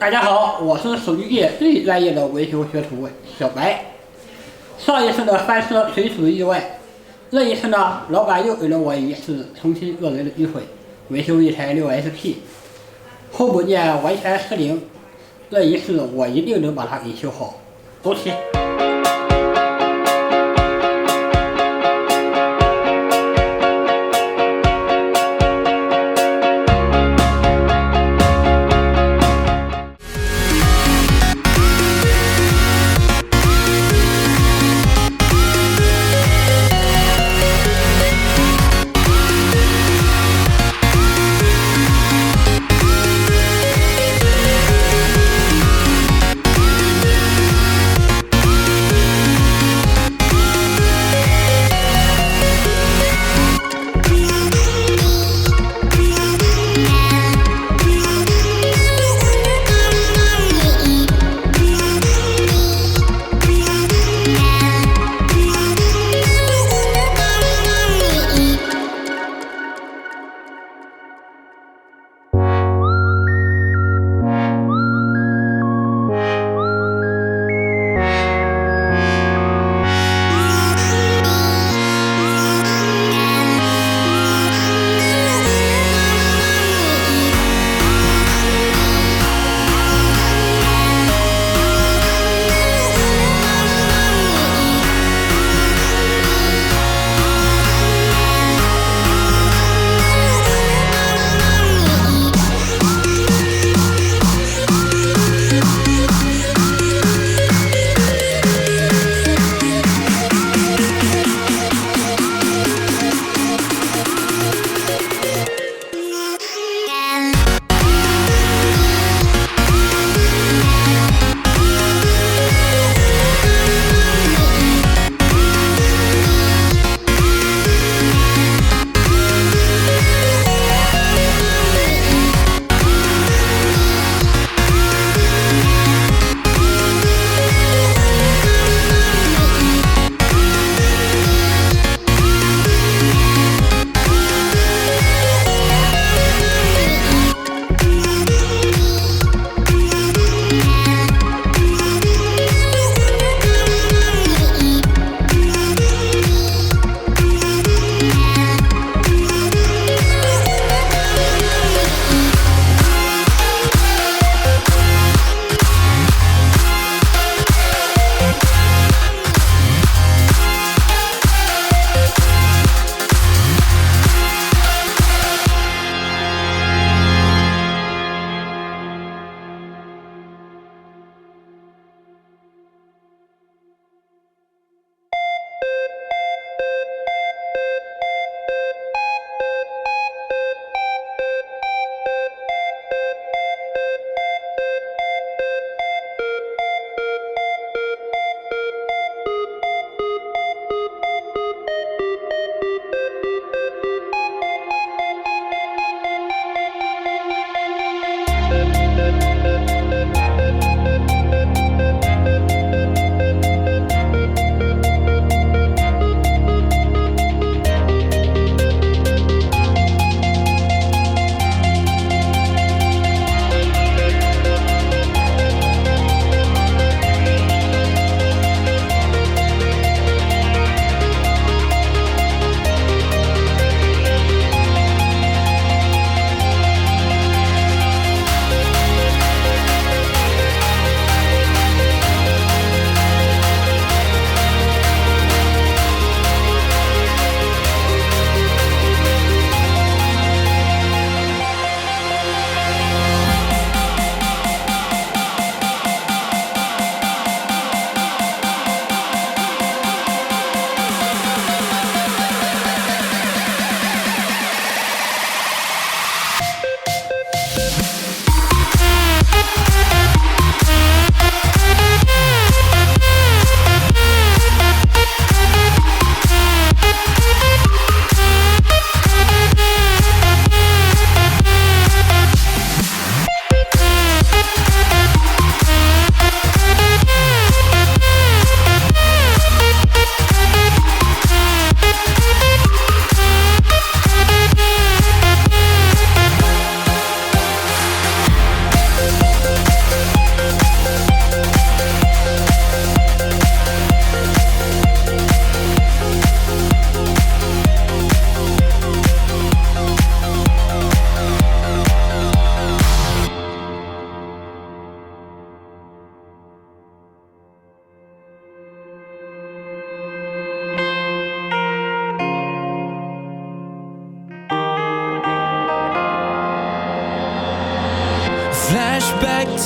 大家好，我是手机界最专业的维修学徒小白。上一次的翻车纯属意外，这一次呢，老板又给了我一次重新做人的机会，维修一台 6SP，home键完全失灵。这一次我一定能把它给修好。走起！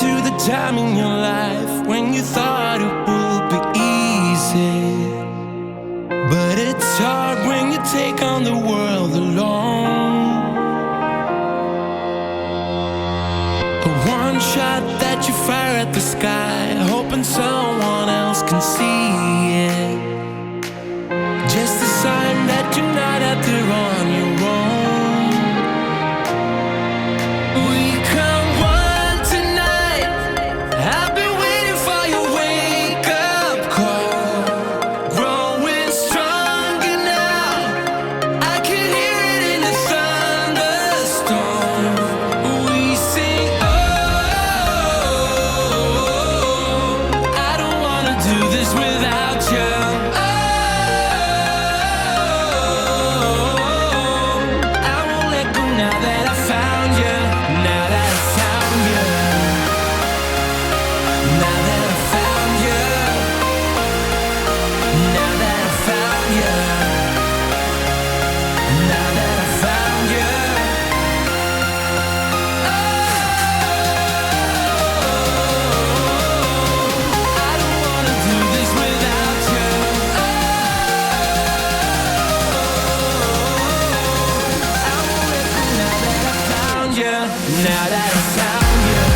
to the time in your life when you thought it would be easy. But it's hard when you take on the world alone. One shot that you fire at the sky, hoping someone else can see it. Just a sign that you're not out there on your own. We come one tonight. I've been waiting for your wake-up call. Growing stronger now. I can hear it in the thunderstorm. We sing, oh, I don't wanna do this without you. Now that I found you. Now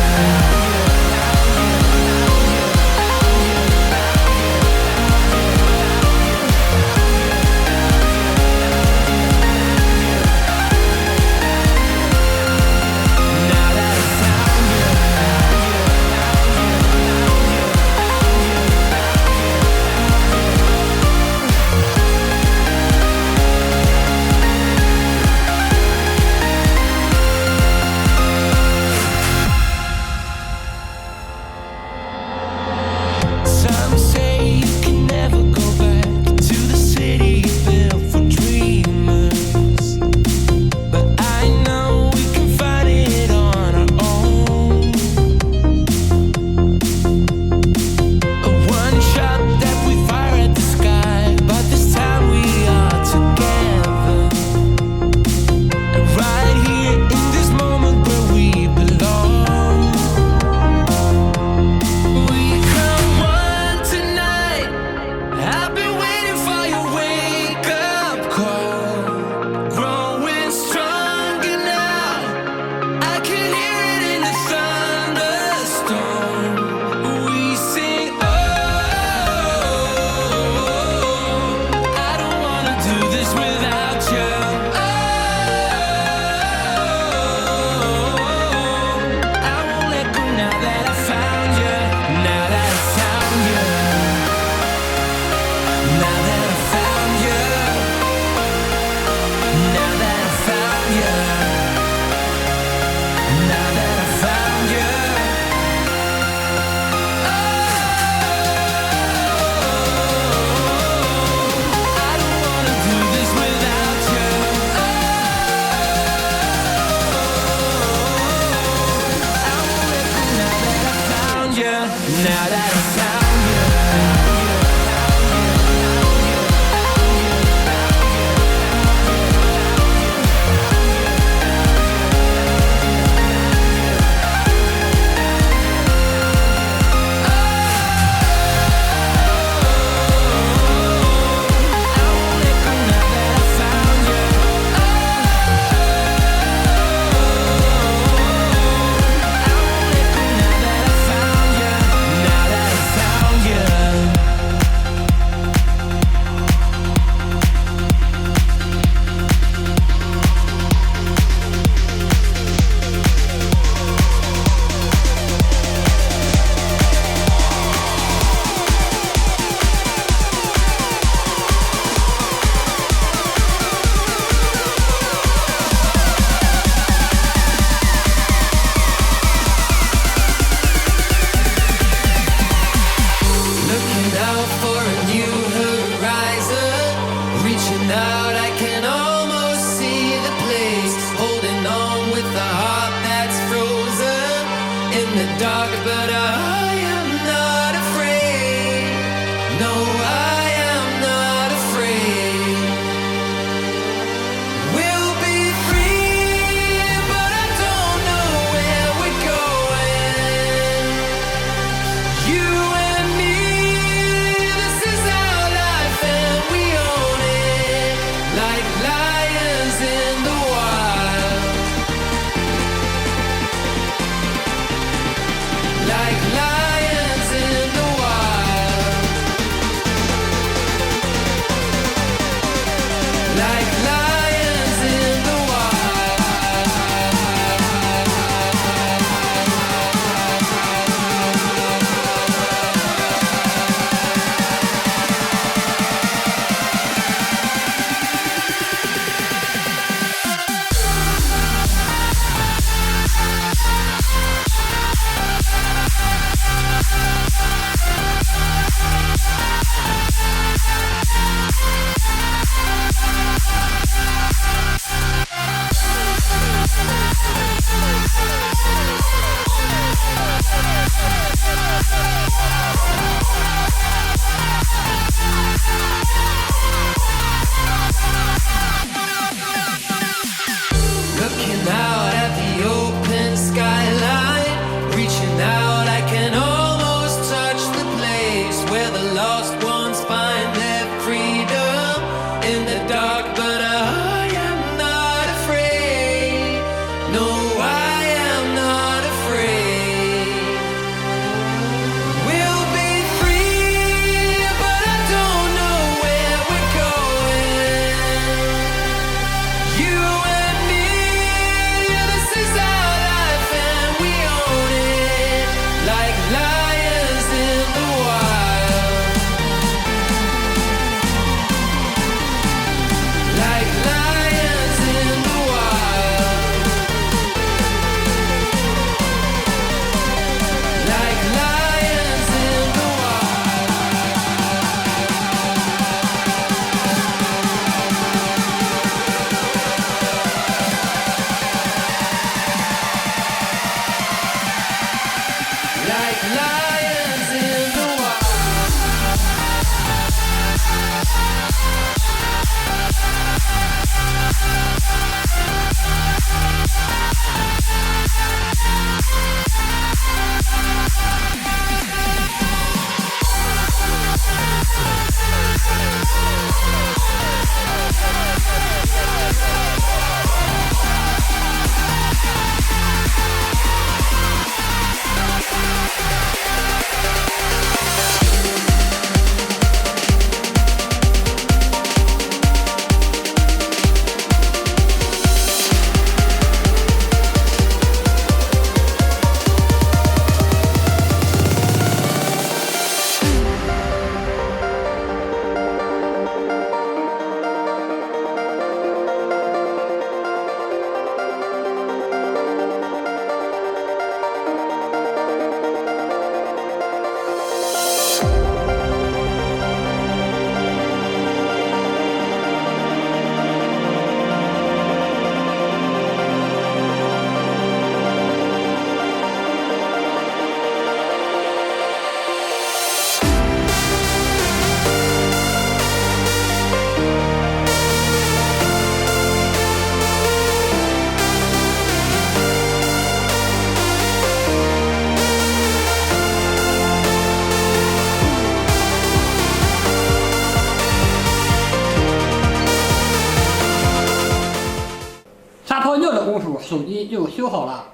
好用的功夫，手机就修好了。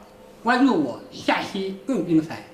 关注我，下期更精彩。